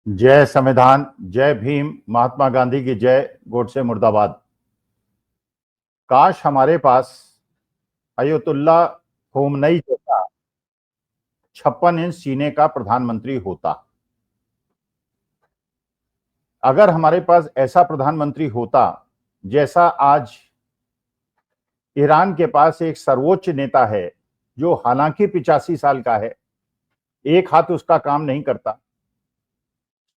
जय संविधान, जय भीम, महात्मा गांधी की जय, गोडसे मुर्दाबाद। काश हमारे पास अयतुल्ला खोमनई जैसा 56 इंच सीने का प्रधानमंत्री होता। अगर हमारे पास ऐसा प्रधानमंत्री होता जैसा आज ईरान के पास एक सर्वोच्च नेता है, जो हालांकि 85 साल का है, एक हाथ उसका काम नहीं करता,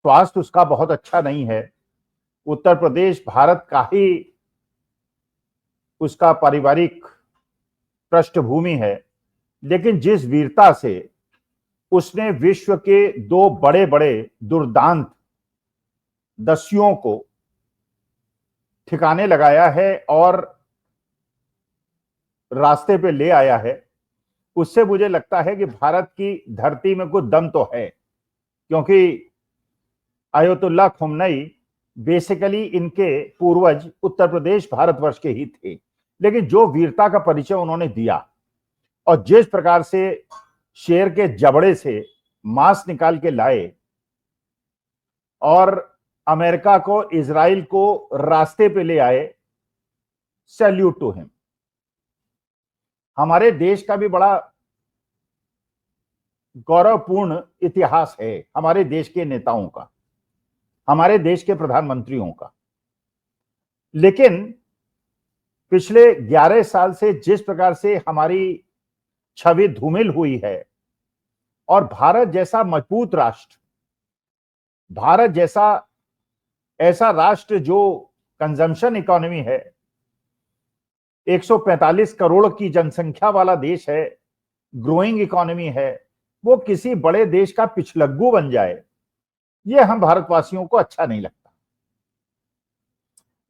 स्वास्थ्य उसका बहुत अच्छा नहीं है, उत्तर प्रदेश भारत का ही उसका पारिवारिक पृष्ठभूमि है, लेकिन जिस वीरता से उसने विश्व के दो बड़े बड़े दुर्दांत दस्युओं को ठिकाने लगाया है और रास्ते पे ले आया है, उससे मुझे लगता है कि भारत की धरती में कुछ दम तो है। क्योंकि अयतुल्ला खोमनई बेसिकली इनके पूर्वज उत्तर प्रदेश भारतवर्ष के ही थे, लेकिन जो वीरता का परिचय उन्होंने दिया और जिस प्रकार से शेर के जबड़े से मांस निकाल के लाए और अमेरिका को, इजराइल को रास्ते पे ले आए, सैल्यूट टू हिम। हमारे देश का भी बड़ा गौरवपूर्ण इतिहास है, हमारे देश के नेताओं का, हमारे देश के प्रधानमंत्रियों का। लेकिन पिछले 11 साल से जिस प्रकार से हमारी छवि धूमिल हुई है और भारत जैसा मजबूत राष्ट्र, भारत जैसा ऐसा राष्ट्र जो कंजम्पशन इकोनॉमी है, 145 करोड़ की जनसंख्या वाला देश है, ग्रोइंग इकोनॉमी है, वो किसी बड़े देश का पिछलग्गू बन जाए, ये हम भारतवासियों को अच्छा नहीं लगता।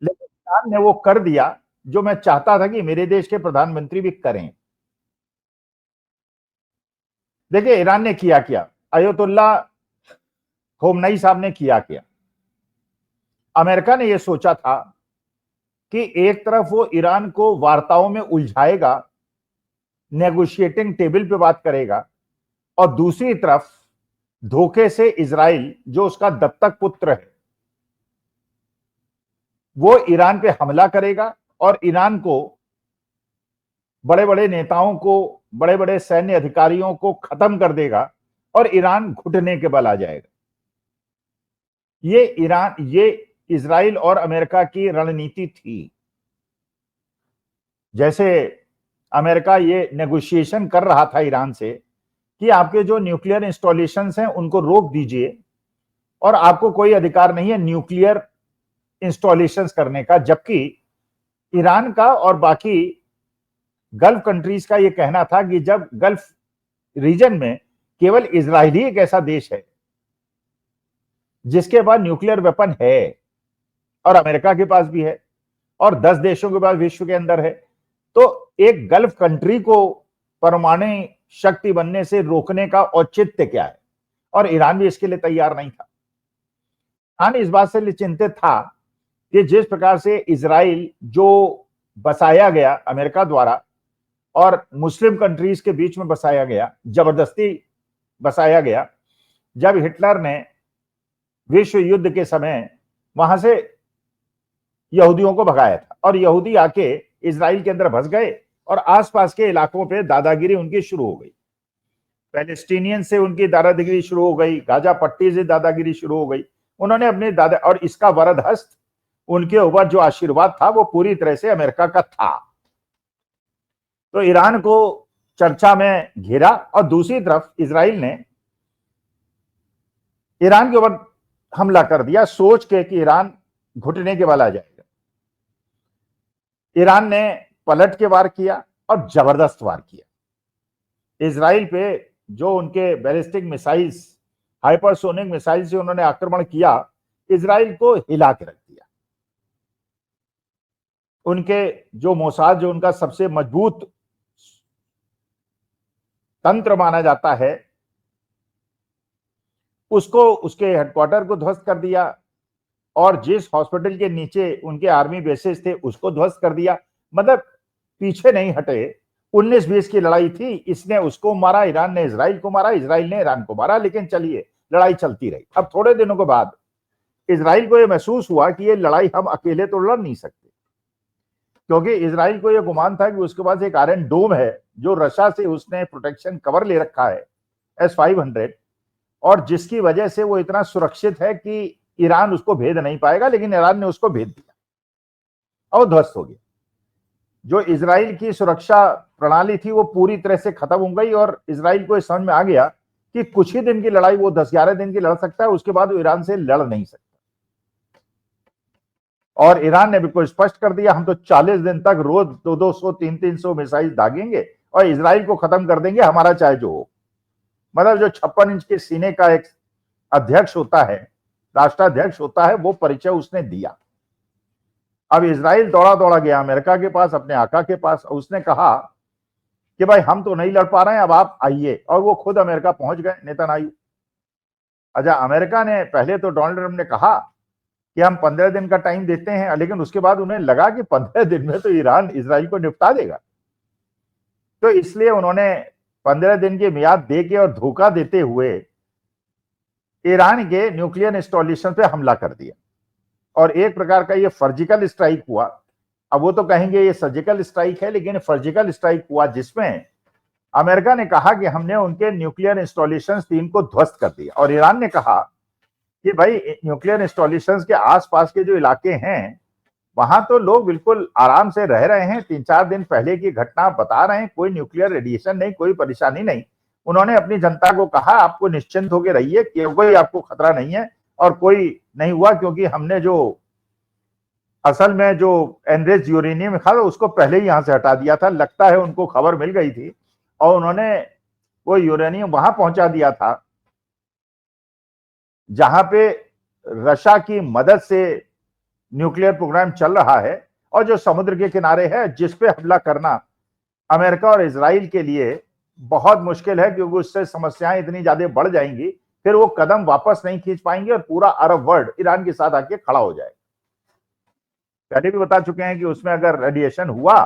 लेकिन ईरान ने वो कर दिया जो मैं चाहता था कि मेरे देश के प्रधानमंत्री भी करें। देखिए ईरान ने किया क्या, अयतुल्ला खोमनई साहब ने किया क्या। अमेरिका ने यह सोचा था कि एक तरफ वो ईरान को वार्ताओं में उलझाएगा, नेगोशिएटिंग टेबल पे बात करेगा, और दूसरी तरफ धोखे से इजराइल, जो उसका दत्तक पुत्र है, वो ईरान पे हमला करेगा और ईरान को, बड़े बड़े नेताओं को, बड़े बड़े सैन्य अधिकारियों को खत्म कर देगा और ईरान घुटने के बल आ जाएगा। ये इजराइल और अमेरिका की रणनीति थी। जैसे अमेरिका ये नेगोशिएशन कर रहा था ईरान से कि आपके जो न्यूक्लियर इंस्टॉलेशंस हैं उनको रोक दीजिए और आपको कोई अधिकार नहीं है न्यूक्लियर इंस्टॉलेशंस करने का, जबकि ईरान का और बाकी गल्फ कंट्रीज का यह कहना था कि जब गल्फ रीजन में केवल इजराइल ही एक ऐसा देश है जिसके पास न्यूक्लियर वेपन है, और अमेरिका के पास भी है और 10 देशों के पास विश्व के अंदर है, तो एक गल्फ कंट्री को परमाणु शक्ति बनने से रोकने का औचित्य क्या है। और ईरान भी इसके लिए तैयार नहीं था। ईरान इस बात से चिंतित था कि जिस प्रकार से इजराइल जो बसाया गया अमेरिका द्वारा और मुस्लिम कंट्रीज के बीच में बसाया गया, जबरदस्ती बसाया गया, जब हिटलर ने विश्व युद्ध के समय वहां से यहूदियों को भगाया था और यहूदी आके इजराइल के अंदर बस गए और आसपास के इलाकों पे दादागिरी उनकी शुरू हो गई। पैलेस्टीनियन से उनकी दादागिरी शुरू हो गई, गाजा पट्टी से दादागिरी शुरू हो गई। उन्होंने अपने दादा, और इसका वरद हस्त, उनके ऊपर जो आशीर्वाद था वो पूरी तरह से अमेरिका का था। तो ईरान को चर्चा में घेरा और दूसरी तरफ इजराइल ने ईरान के ऊपर हमला कर दिया, सोच के कि ईरान घुटने के बल आ जाएगा। ईरान ने पलट के वार किया और जबरदस्त वार किया। इजराइल पे जो उनके बैलिस्टिक मिसाइल्स, हाइपरसोनिक मिसाइल से उन्होंने आक्रमण किया, इजराइल को हिला के रख दिया। उनके जो मोसाद, जो उनका सबसे मजबूत तंत्र माना जाता है, उसको, उसके हेडक्वार्टर को ध्वस्त कर दिया और जिस हॉस्पिटल के नीचे उनके आर्मी बेसेस थे उसको ध्वस्त कर दिया। मतलब पीछे नहीं हटे। 19-20 की लड़ाई थी, इसने उसको मारा, ईरान ने इजराइल को मारा, इजराइल ने ईरान को मारा। लेकिन चलिए, लड़ाई चलती रही। अब थोड़े दिनों के बाद इजराइल को यह महसूस हुआ कि ये लड़ाई हम अकेले तो लड़ नहीं सकते, क्योंकि इजराइल को यह गुमान था कि उसके पास एक आयरन डोम है जो रशिया से उसने प्रोटेक्शन कवर ले रखा है S-500, और जिसकी वजह से वो इतना सुरक्षित है कि ईरान उसको भेद नहीं पाएगा। लेकिन ईरान ने उसको भेद दिया और ध्वस्त हो गया। जो इजराइल की सुरक्षा प्रणाली थी वो पूरी तरह से खत्म हो गई और इजराइल को समझ में आ गया कि कुछ ही दिन की लड़ाई वो 10-11 दिन की लड़ सकता है, उसके बाद वो ईरान से लड़ नहीं सकता। और ईरान ने बिल्कुल स्पष्ट कर दिया, हम तो 40 दिन तक रोज 200-200, 300-300 मिसाइल दागेंगे और इजराइल को खत्म कर देंगे, हमारा चाहे जो हो। मतलब जो 56 इंच के सीने का एक अध्यक्ष होता है, राष्ट्राध्यक्ष होता है, वो परिचय उसने दिया। अब इजराइल दौड़ा दौड़ा गया अमेरिका के पास, अपने आका के पास। उसने कहा कि भाई हम तो नहीं लड़ पा रहे हैं, अब आप आइए। और वो खुद अमेरिका पहुंच गए, नेतन्याहू। अच्छा, अमेरिका ने पहले तो डोनाल्ड ट्रंप ने कहा कि हम 15 दिन का टाइम देते हैं, लेकिन उसके बाद उन्हें लगा कि 15 दिन में तो ईरान इजराइल को निपटा देगा। तो इसलिए उन्होंने 15 दिन की मियाद देके और धोखा देते हुए ईरान के न्यूक्लियर इंस्टॉलेशन पे हमला कर दिया। और एक प्रकार का ये सर्जिकल स्ट्राइक हुआ। अब वो तो कहेंगे ये सर्जिकल स्ट्राइक है, लेकिन सर्जिकल स्ट्राइक हुआ जिसमें अमेरिका ने कहा कि हमने उनके न्यूक्लियर इंस्टॉलेशंस 3 को ध्वस्त कर दिया, और ईरान ने कहा कि भाई न्यूक्लियर इंस्टॉलेशंस के आसपास के जो इलाके हैं वहां तो लोग बिल्कुल आराम से रह रहे हैं, 3-4 दिन पहले की घटना बता रहे हैं, कोई न्यूक्लियर रेडिएशन नहीं, कोई परेशानी नहीं। उन्होंने अपनी जनता को कहा आपको निश्चिंत होकर रहिए, कोई आपको खतरा नहीं है और कोई नहीं हुआ, क्योंकि हमने जो असल में जो एनरिच यूरेनियम था उसको पहले ही यहां से हटा दिया था। लगता है उनको खबर मिल गई थी और उन्होंने वो यूरेनियम वहां पहुंचा दिया था जहां पे रशिया की मदद से न्यूक्लियर प्रोग्राम चल रहा है, और जो समुद्र के किनारे है जिस पे हमला करना अमेरिका और इजराइल के लिए बहुत मुश्किल है, क्योंकि उससे समस्याएं इतनी ज्यादा बढ़ जाएंगी, फिर वो कदम वापस नहीं खींच पाएंगे और पूरा अरब वर्ल्ड ईरान के साथ आके खड़ा हो जाएगा। पहले भी बता चुके हैं कि उसमें अगर रेडिएशन हुआ,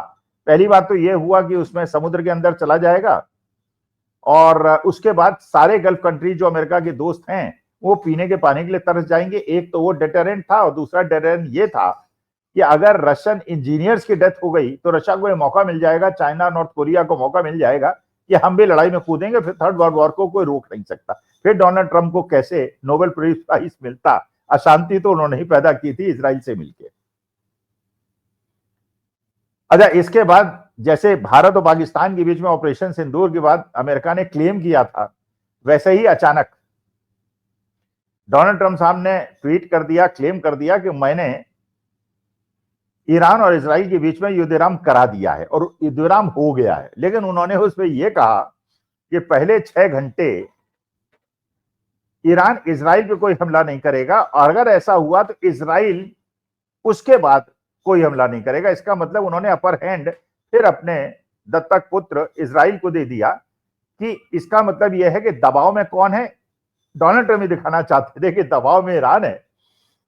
पहली बात तो यह हुआ कि उसमें समुद्र के अंदर चला जाएगा, और उसके बाद सारे गल्फ कंट्री जो अमेरिका के दोस्त हैं वो पीने के पानी के लिए तरस जाएंगे। एक तो वो डेटरेंट था, और दूसरा डेटरेंट ये था कि अगर रशियन इंजीनियर्स की डेथ हो गई तो रशिया को ये मौका मिल जाएगा, चाइना, नॉर्थ कोरिया को मौका मिल जाएगा कि हम भी लड़ाई में कूदेंगे, फिर थर्ड वर्ल्ड वॉर को कोई रोक नहीं सकता। फिर डोनाल्ड ट्रंप को कैसे नोबेल प्राइज मिलता। अशांति तो उन्होंने ही पैदा की थी इजराइल से मिलकर। अच्छा, इसके बाद जैसे भारत और पाकिस्तान के बीच में ऑपरेशन सिंदूर के बाद अमेरिका ने क्लेम किया था, वैसे ही अचानक डोनाल्ड ट्रंप साहब ने ट्वीट कर दिया, क्लेम कर दिया कि मैंने ईरान और इजराइल के बीच में युद्ध विराम करा दिया है, और युद्ध विराम हो गया है। लेकिन उन्होंने उस पर यह कहा कि पहले 6 घंटे ईरान इजराइल पे कोई हमला नहीं करेगा, और अगर ऐसा हुआ तो इजराइल उसके बाद कोई हमला नहीं करेगा। इसका मतलब उन्होंने अपर हैंड फिर अपने दत्तक पुत्र इजराइल को दे दिया, कि इसका मतलब यह है कि दबाव में कौन है, डोनाल्ड ट्रंप दिखाना चाहते थे कि दबाव में ईरान है,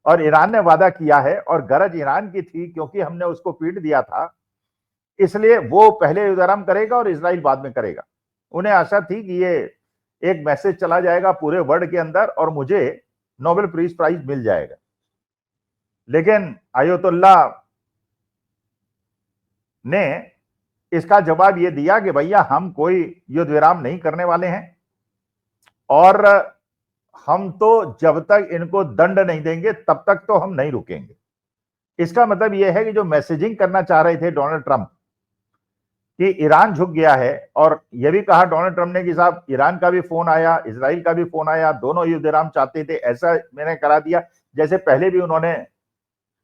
और ईरान ने वादा किया है, और गरज ईरान की थी क्योंकि हमने उसको पीट दिया था, इसलिए वो पहले युद्ध विराम करेगा और इजराइल बाद में करेगा। उन्हें आशा थी कि ये एक मैसेज चला जाएगा पूरे वर्ल्ड के अंदर और मुझे नोबेल पीस प्राइज मिल जाएगा। लेकिन आयतुल्ला ने इसका जवाब ये दिया कि भैया हम कोई युद्ध विराम नहीं करने वाले हैं, और हम तो जब तक इनको दंड नहीं देंगे तब तक तो हम नहीं रुकेंगे। इसका मतलब यह है कि जो मैसेजिंग करना चाह रहे थे डोनाल्ड ट्रंप कि ईरान झुक गया है, और यह भी कहा डोनाल्ड ट्रंप ने कि साहब ईरान का भी फोन आया, इजराइल का भी फोन आया, दोनों युद्ध विराम चाहते थे, ऐसा मैंने करा दिया। जैसे पहले भी उन्होंने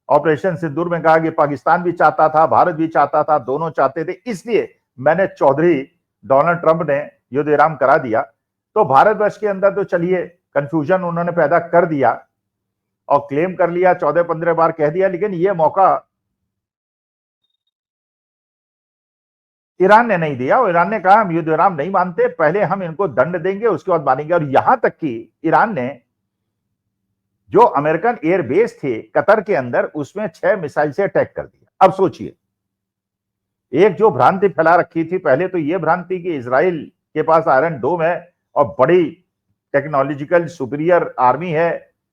ऑपरेशन सिंदूर में कहा कि पाकिस्तान भी चाहता था, भारत भी चाहता था, दोनों चाहते थे, इसलिए मैंने चौधरी डोनाल्ड ट्रंप ने युद्ध विराम करा दिया। तो भारतवर्ष के अंदर तो चलिए कंफ्यूजन उन्होंने पैदा कर दिया और क्लेम कर लिया, 14-15 बार कह दिया, लेकिन यह मौका ईरान ने नहीं दिया। और ईरान ने कहा हम युद्ध विराम नहीं मानते, पहले हम इनको दंड देंगे उसके बाद मानेंगे। और यहां तक कि ईरान ने जो अमेरिकन एयरबेस थे कतर के अंदर, उसमें 6 मिसाइल से अटैक कर दिया। अब सोचिए, एक जो भ्रांति फैला रखी थी, पहले तो यह भ्रांति कि इजराइल के पास आयरन डोम है और बड़ी टेक्नोलॉजिकल सुपीरियर आर्मी है,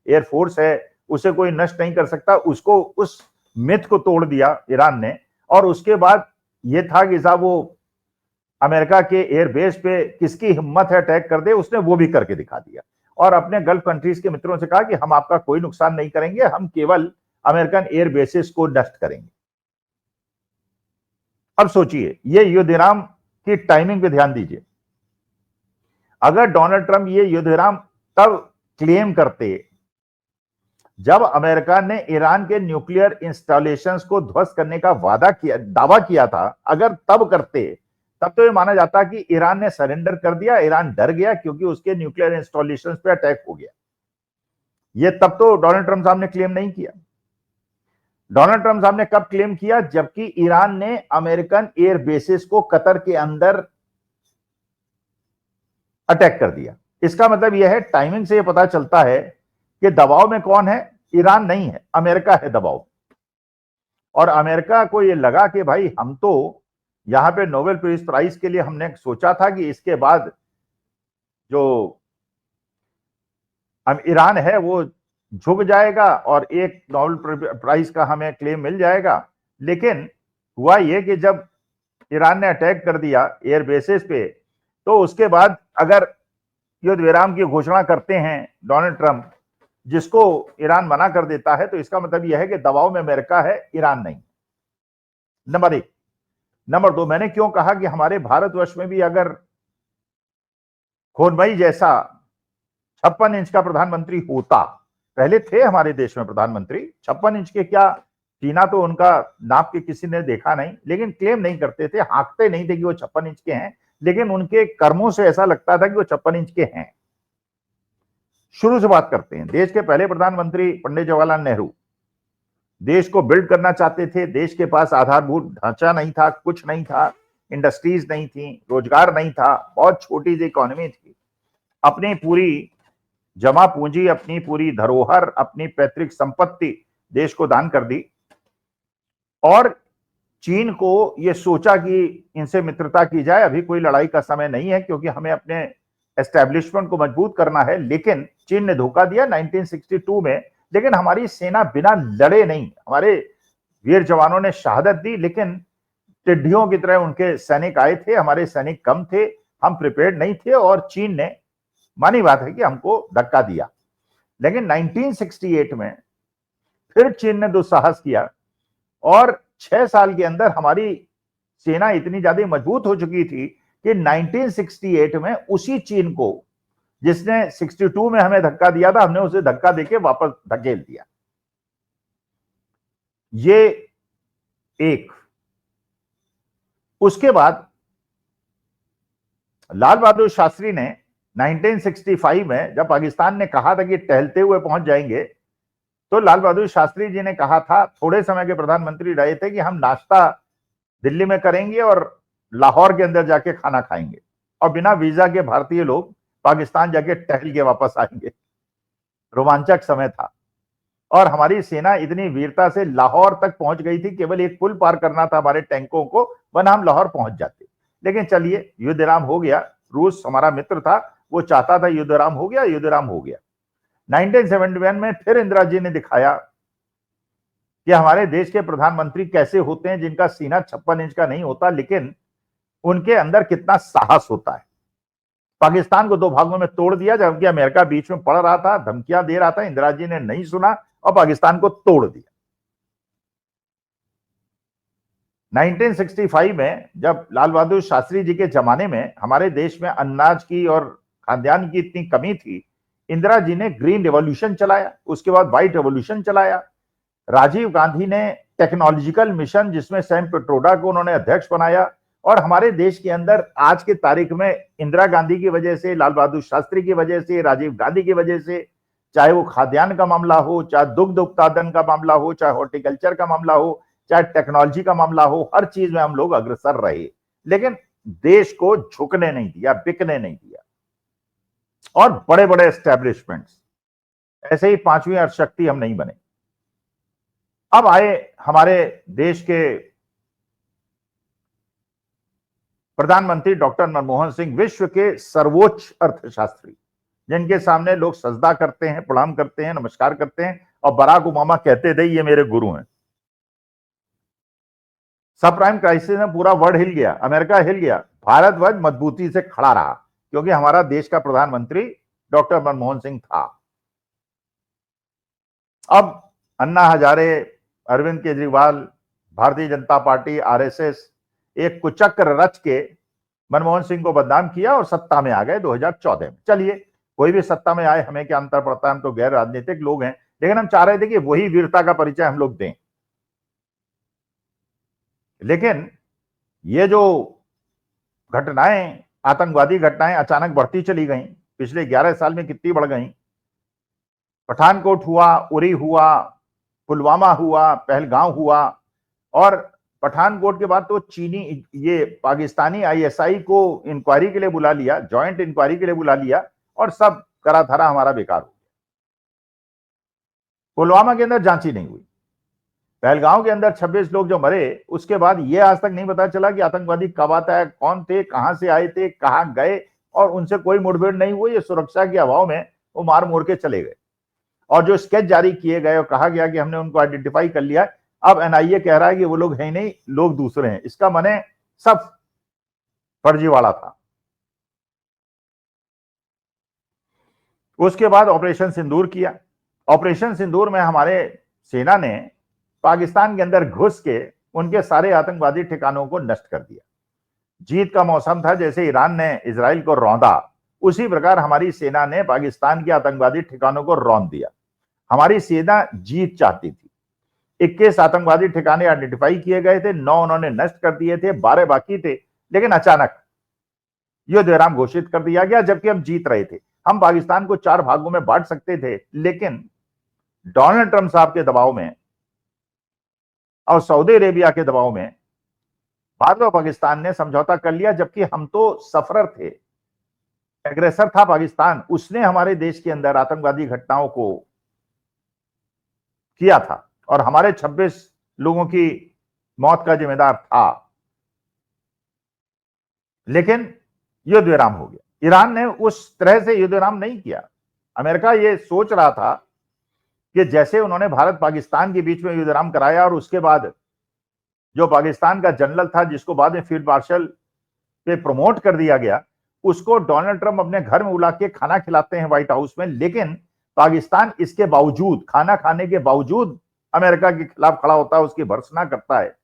एयरफोर्स है, उसे कोई नष्ट नहीं कर सकता, उसको उस मिथ को तोड़ दिया ईरान ने। और उसके बाद ये था कि साहब वो अमेरिका के एयरबेस पे किसकी हिम्मत है अटैक कर दे, उसने वो भी करके दिखा दिया और अपने गल्फ कंट्रीज के मित्रों से कहा कि हम आपका कोई नुकसान नहीं करेंगे, हम केवल अमेरिकन एयरबेसेस को नष्ट करेंगे। अब सोचिए, ये युद्ध विराम की टाइमिंग पे ध्यान दीजिए। अगर डोनाल्ड ट्रंप ये युद्ध विराम तब क्लेम करते जब अमेरिका ने ईरान के न्यूक्लियर इंस्टॉलेशंस को ध्वस्त करने का दावा किया था, अगर तब करते तब तो ये माना जाता कि ईरान ने सरेंडर कर दिया, ईरान डर गया क्योंकि उसके न्यूक्लियर इंस्टॉलेशंस पे अटैक हो गया। ये तब तो डोनाल्ड ट्रंप साहब ने क्लेम नहीं किया। डोनाल्ड ट्रंप साहब ने कब क्लेम किया? जबकि ईरान ने अमेरिकन एयर बेसिस को कतर के अंदर अटैक कर दिया। इसका मतलब यह है, टाइमिंग से यह पता चलता है कि दबाव में कौन है? ईरान नहीं है, अमेरिका है दबाव। और अमेरिका को यह लगा कि भाई हम तो यहां पे नोबेल पीस प्राइज के लिए हमने सोचा था कि इसके बाद जो ईरान है वो झुक जाएगा और एक नोबेल प्राइज का हमें क्लेम मिल जाएगा। लेकिन हुआ यह कि जब ईरान ने अटैक कर दिया एयर बेसिस पे, तो उसके बाद अगर युद्ध विराम की घोषणा करते हैं डोनाल्ड ट्रंप, जिसको ईरान मना कर देता है, तो इसका मतलब यह है कि दबाव में अमेरिका है, ईरान नहीं। नंबर एक। नंबर दो, मैंने क्यों कहा कि हमारे भारतवर्ष में भी अगर खोनमई जैसा 56 इंच का प्रधानमंत्री होता, पहले थे हमारे देश में प्रधानमंत्री 56 इंच के, क्या चीना तो उनका नाप के किसी ने देखा नहीं, लेकिन क्लेम नहीं करते थे, हाँकते नहीं थे कि वो 56 इंच के हैं, लेकिन उनके कर्मों से ऐसा लगता था कि वो 56 इंच के हैं। शुरू से बात करते हैं। देश के पहले प्रधानमंत्री पंडित जवाहरलाल नेहरू देश को बिल्ड करना चाहते थे। देश के पास आधारभूत ढांचा नहीं था, कुछ नहीं था, इंडस्ट्रीज नहीं थी, रोजगार नहीं था, बहुत छोटी सी इकोनॉमी थी। अपनी पूरी जमा पूंजी, अपनी पूरी धरोहर, अपनी पैतृक संपत्ति देश को दान कर दी और चीन को यह सोचा कि इनसे मित्रता की जाए। अभी कोई लड़ाई का समय नहीं है क्योंकि हमें अपने एस्टैब्लिशमेंट को मजबूत करना है। लेकिन चीन ने धोखा दिया 1962 में। लेकिन हमारी सेना बिना लड़े नहीं, हमारे वीर जवानों ने शहादत दी, लेकिन टिड्डियों की तरह उनके सैनिक आए थे, हमारे सैनिक कम थे, हम प्रिपेयर्ड नहीं थे और चीन ने, मानी बात है कि हमको धक्का दिया। लेकिन 1968 में फिर चीन ने दुस्साहस किया और 6 साल के अंदर हमारी सेना इतनी ज्यादा मजबूत हो चुकी थी कि 1968 में उसी चीन को जिसने 62 में हमें धक्का दिया था, हमने उसे धक्का देके वापस धकेल दिया। ये एक। उसके बाद लाल बहादुर शास्त्री ने 1965 में जब पाकिस्तान ने कहा था कि टहलते हुए पहुंच जाएंगे, तो लाल बहादुर शास्त्री जी ने कहा था, थोड़े समय के प्रधानमंत्री रहे थे, कि हम नाश्ता दिल्ली में करेंगे और लाहौर के अंदर जाके खाना खाएंगे और बिना वीजा के भारतीय लोग पाकिस्तान जाके टहल के वापस आएंगे। रोमांचक समय था और हमारी सेना इतनी वीरता से लाहौर तक पहुंच गई थी, केवल एक पुल पार करना था हमारे टैंकों को, वरना हम लाहौर पहुंच जाते। लेकिन चलिए, युद्ध विराम हो गया। रूस हमारा मित्र था, वो चाहता था युद्ध विराम हो गया, युद्ध विराम हो गया। 1971 में फिर इंदिरा जी ने दिखाया कि हमारे देश के प्रधानमंत्री कैसे होते हैं, जिनका सीना 56 इंच का नहीं होता, लेकिन उनके अंदर कितना साहस होता है। पाकिस्तान को 2 भागों में तोड़ दिया, जबकि अमेरिका बीच में पड़ रहा था, धमकियां दे रहा था। इंदिरा जी ने नहीं सुना और पाकिस्तान को तोड़ दिया। 1965 में जब लाल बहादुर शास्त्री जी के जमाने में हमारे देश में अनाज की और खाद्यान्न की इतनी कमी थी, इंदिरा जी ने ग्रीन रेवोल्यूशन चलाया, उसके बाद व्हाइट रेवोल्यूशन चलाया। राजीव गांधी ने टेक्नोलॉजिकल मिशन, जिसमें सैम पिट्रोडा को उन्होंने अध्यक्ष बनाया, और हमारे देश के अंदर आज की तारीख में इंदिरा गांधी की वजह से, लाल बहादुर शास्त्री की वजह से, राजीव गांधी की वजह से, चाहे वो खाद्यान्न का मामला हो, चाहे दुग्ध उत्पादन का मामला हो, चाहे हॉर्टिकल्चर का मामला हो, चाहे टेक्नोलॉजी का मामला हो, हर चीज में हम लोग अग्रसर रहे, लेकिन देश को झुकने नहीं दिया, बिकने नहीं दिया। और बड़े बड़े एस्टैब्लिशमेंट्स, ऐसे ही 5वीं अर्थशक्ति हम नहीं बने। अब आए हमारे देश के प्रधानमंत्री डॉक्टर मनमोहन सिंह, विश्व के सर्वोच्च अर्थशास्त्री, जिनके सामने लोग सजदा करते हैं, प्रणाम करते हैं, नमस्कार करते हैं, और बराक ओबामा कहते थे ये मेरे गुरु हैं। सब प्राइम क्राइसिस में पूरा वर्ल्ड हिल गया, अमेरिका हिल गया, भारतवर्ष मजबूती से खड़ा रहा, क्योंकि हमारा देश का प्रधानमंत्री डॉक्टर मनमोहन सिंह था। अब अन्ना हजारे, अरविंद केजरीवाल, भारतीय जनता पार्टी, आरएसएस एक कुचक्र रच के मनमोहन सिंह को बदनाम किया और सत्ता में आ गए 2014 में। चलिए, कोई भी सत्ता में आए, हमें क्या अंतर पड़ता है, हम तो गैर राजनीतिक लोग हैं, लेकिन हम चाह रहे थे कि वही वीरता का परिचय हम लोग दें। लेकिन ये जो घटनाएं, आतंकवादी घटनाएं अचानक बढ़ती चली गई, पिछले 11 साल में कितनी बढ़ गई। पठानकोट हुआ, उरी हुआ, पुलवामा हुआ, पहलगांव हुआ, और पठानकोट के बाद तो चीनी, ये पाकिस्तानी आईएसआई को इंक्वायरी के लिए बुला लिया, जॉइंट इंक्वायरी के लिए बुला लिया, और सब करा धरा हमारा बेकार हो गया। पुलवामा के अंदर जांच ही नहीं हुई। पहलगांव के अंदर 26 लोग जो मरे, उसके बाद ये आज तक नहीं पता चला कि आतंकवादी कब आता है, कौन थे, कहां से आए थे, कहां गए, और उनसे कोई मुठभेड़ नहीं हुई। ये सुरक्षा के अभाव में वो मार मोड़ के चले गए। और जो स्केच जारी किए गए और कहा गया कि हमने उनको आइडेंटिफाई कर लिया, अब एनआईए कह रहा है कि वो लोग हैं नहीं, लोग दूसरे हैं। इसका माने सब फर्जीवाड़ा था। उसके बाद ऑपरेशन सिंदूर किया। ऑपरेशन सिंदूर में हमारे सेना ने पाकिस्तान के अंदर घुस के उनके सारे आतंकवादी ठिकानों को नष्ट कर दिया। जीत का मौसम था, जैसे ईरान ने इजराइल को रौंदा, उसी प्रकार हमारी सेना ने पाकिस्तान के आतंकवादी ठिकानों को रौंद दिया। हमारी सेना जीत चाहती थी। 21 आतंकवादी ठिकाने आइडेंटिफाई किए गए थे, 9 उन्होंने नष्ट कर दिए थे, 12 बाकी थे। लेकिन अचानक युद्ध विराम घोषित कर दिया गया, जबकि हम जीत रहे थे। हम पाकिस्तान को 4 भागों में बांट सकते थे, लेकिन डोनाल्ड ट्रंप साहब के दबाव में और सऊदी अरेबिया के दबाव में भारत और पाकिस्तान ने समझौता कर लिया, जबकि हम तो सफरर थे। एग्रेसर था पाकिस्तान, उसने हमारे देश के अंदर आतंकवादी घटनाओं को किया था और हमारे 26 लोगों की मौत का जिम्मेदार था। लेकिन युद्ध विराम हो गया। ईरान ने उस तरह से युद्ध विराम नहीं किया। अमेरिका ये सोच रहा था कि जैसे उन्होंने भारत पाकिस्तान के बीच में युद्ध विराम कराया, और उसके बाद जो पाकिस्तान का जनरल था, जिसको बाद में फील्ड मार्शल पे प्रमोट कर दिया गया, उसको डोनाल्ड ट्रंप अपने घर में बुला के खाना खिलाते हैं व्हाइट हाउस में। लेकिन पाकिस्तान इसके बावजूद, खाना खाने के बावजूद अमेरिका के खिलाफ खड़ा होता है, उसकी भर्त्सना करता है।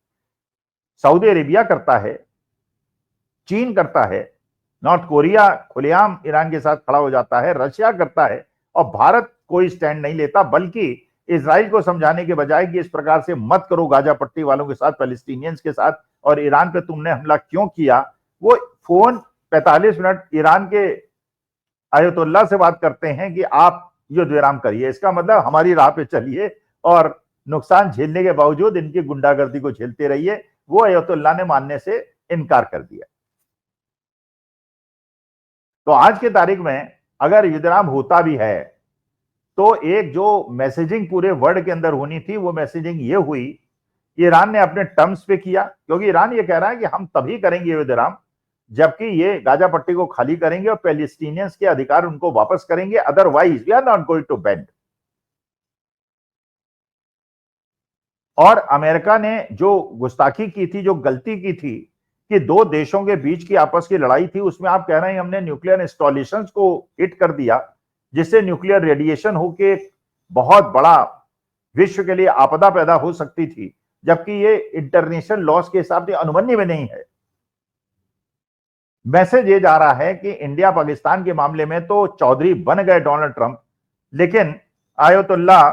सऊदी अरेबिया करता है, चीन करता है, नॉर्थ कोरिया खुलेआम ईरान के साथ खड़ा हो जाता है, रशिया करता है, और भारत कोई स्टैंड नहीं लेता, बल्कि इजराइल को समझाने के बजाय कि इस प्रकार से मत करो गाजा पट्टी वालों के साथ, पैलेस्टीनियंस के साथ, और ईरान पे तुमने हमला क्यों किया, वो फोन 45 मिनट ईरान के आयतुल्ला से बात करते हैं कि आप युद्ध विराम करिए। इसका मतलब हमारी राह पे चलिए और नुकसान झेलने के बावजूद इनकी गुंडागर्दी को झेलते रहिए। वो आयतुल्ला ने मानने से इनकार कर दिया। तो आज के तारीख में अगर युद्ध विराम होता भी है, तो एक जो मैसेजिंग पूरे वर्ल्ड के अंदर होनी थी, वो मैसेजिंग ये हुई कि ईरान ने अपने टर्म्स पे किया, क्योंकि ईरान ये कह रहा है कि हम तभी करेंगे युद्ध विराम जबकि ये गाजा पट्टी को खाली करेंगे और पैलेस्टीनियंस के अधिकार उनको वापस करेंगे, otherwise we are not going to bend. और अमेरिका ने जो गुस्ताखी की थी, जो गलती की थी कि 2 देशों के बीच की आपस की लड़ाई थी, उसमें आप कह रहे हैं हमने न्यूक्लियर इंस्टॉलेशंस को हिट कर दिया, जिससे न्यूक्लियर रेडिएशन होके बहुत बड़ा विश्व के लिए आपदा पैदा हो सकती थी, जबकि ये इंटरनेशनल लॉस के हिसाब से अनुमन्य में नहीं है। मैसेज ये जा रहा है कि इंडिया पाकिस्तान के मामले में तो चौधरी बन गए डोनाल्ड ट्रंप, लेकिन आयतुल्ला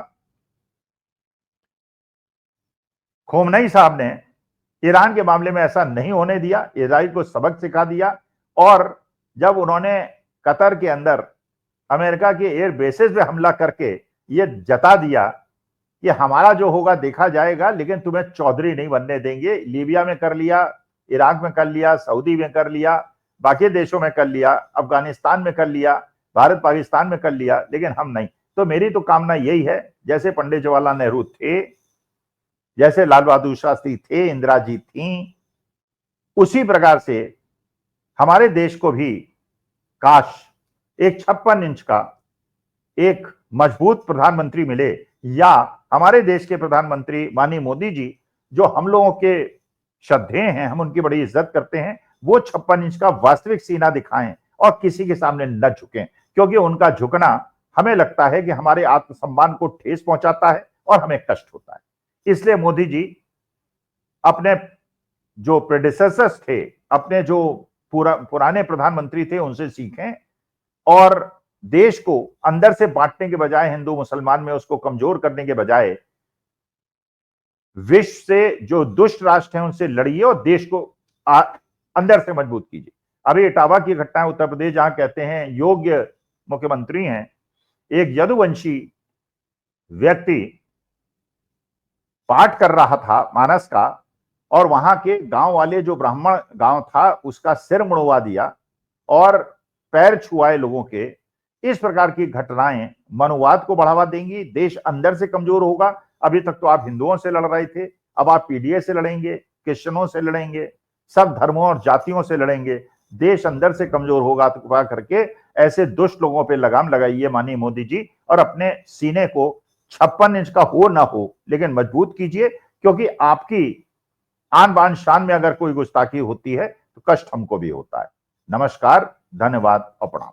खोमनई साहब ने ईरान के मामले में ऐसा नहीं होने दिया, इजराइल को सबक सिखा दिया। और जब उन्होंने कतर के अंदर अमेरिका के एयर बेसिस पे हमला करके ये जता दिया कि हमारा जो होगा देखा जाएगा, लेकिन तुम्हें चौधरी नहीं बनने देंगे। लीबिया में कर लिया, इराक में कर लिया, सऊदी में कर लिया, बाकी देशों में कर लिया, अफगानिस्तान में कर लिया, भारत पाकिस्तान में कर लिया, लेकिन हम नहीं। तो मेरी तो कामना यही है, जैसे पंडित जवाहरलाल नेहरू थे, जैसे लाल बहादुर शास्त्री थे, इंदिरा जी थी, उसी प्रकार से हमारे देश को भी काश एक 56 इंच का एक मजबूत प्रधानमंत्री मिले, या हमारे देश के प्रधानमंत्री माननीय मोदी जी जो हम लोगों के श्रद्धेय हैं, हम उनकी बड़ी इज्जत करते हैं, वो 56 इंच का वास्तविक सीना दिखाएं और किसी के सामने न झुकें, क्योंकि उनका झुकना हमें लगता है कि हमारे आत्मसम्मान को ठेस पहुंचाता है और हमें कष्ट होता है। इसलिए मोदी जी अपने जो प्रेडिसेसर्स थे, अपने जो पुराने प्रधानमंत्री थे, उनसे सीखें और देश को अंदर से बांटने के बजाय, हिंदू मुसलमान में उसको कमजोर करने के बजाय, विश्व से जो दुष्ट राष्ट्र हैं उनसे लड़िए और देश को अंदर से मजबूत कीजिए। अभी इटावा की घटना है उत्तर प्रदेश, जहां कहते हैं योग्य मुख्यमंत्री हैं, एक यदुवंशी व्यक्ति पाठ कर रहा था मानस का, और वहां के गांव वाले, जो ब्राह्मण गांव था, उसका सिर मुड़वा दिया और पैर छुआए लोगों के। इस प्रकार की घटनाएं मनुवाद को बढ़ावा देंगी, देश अंदर से कमजोर होगा। अभी तक तो आप हिंदुओं से लड़ रहे थे, अब आप पीडीए से लड़ेंगे, क्रिश्चियनों से लड़ेंगे, सब धर्मों और जातियों से लड़ेंगे। देश अंदर से कमजोर होगा, तो कृपा करके ऐसे दुष्ट लोगों पर लगाम लगाइए माननीय मोदी जी, और अपने सीने को 56 इंच का हो ना हो लेकिन मजबूत कीजिए, क्योंकि आपकी आन बान शान में अगर कोई गुस्ताखी होती है तो कष्ट हमको भी होता है। नमस्कार, धन्यवाद और प्रणाम।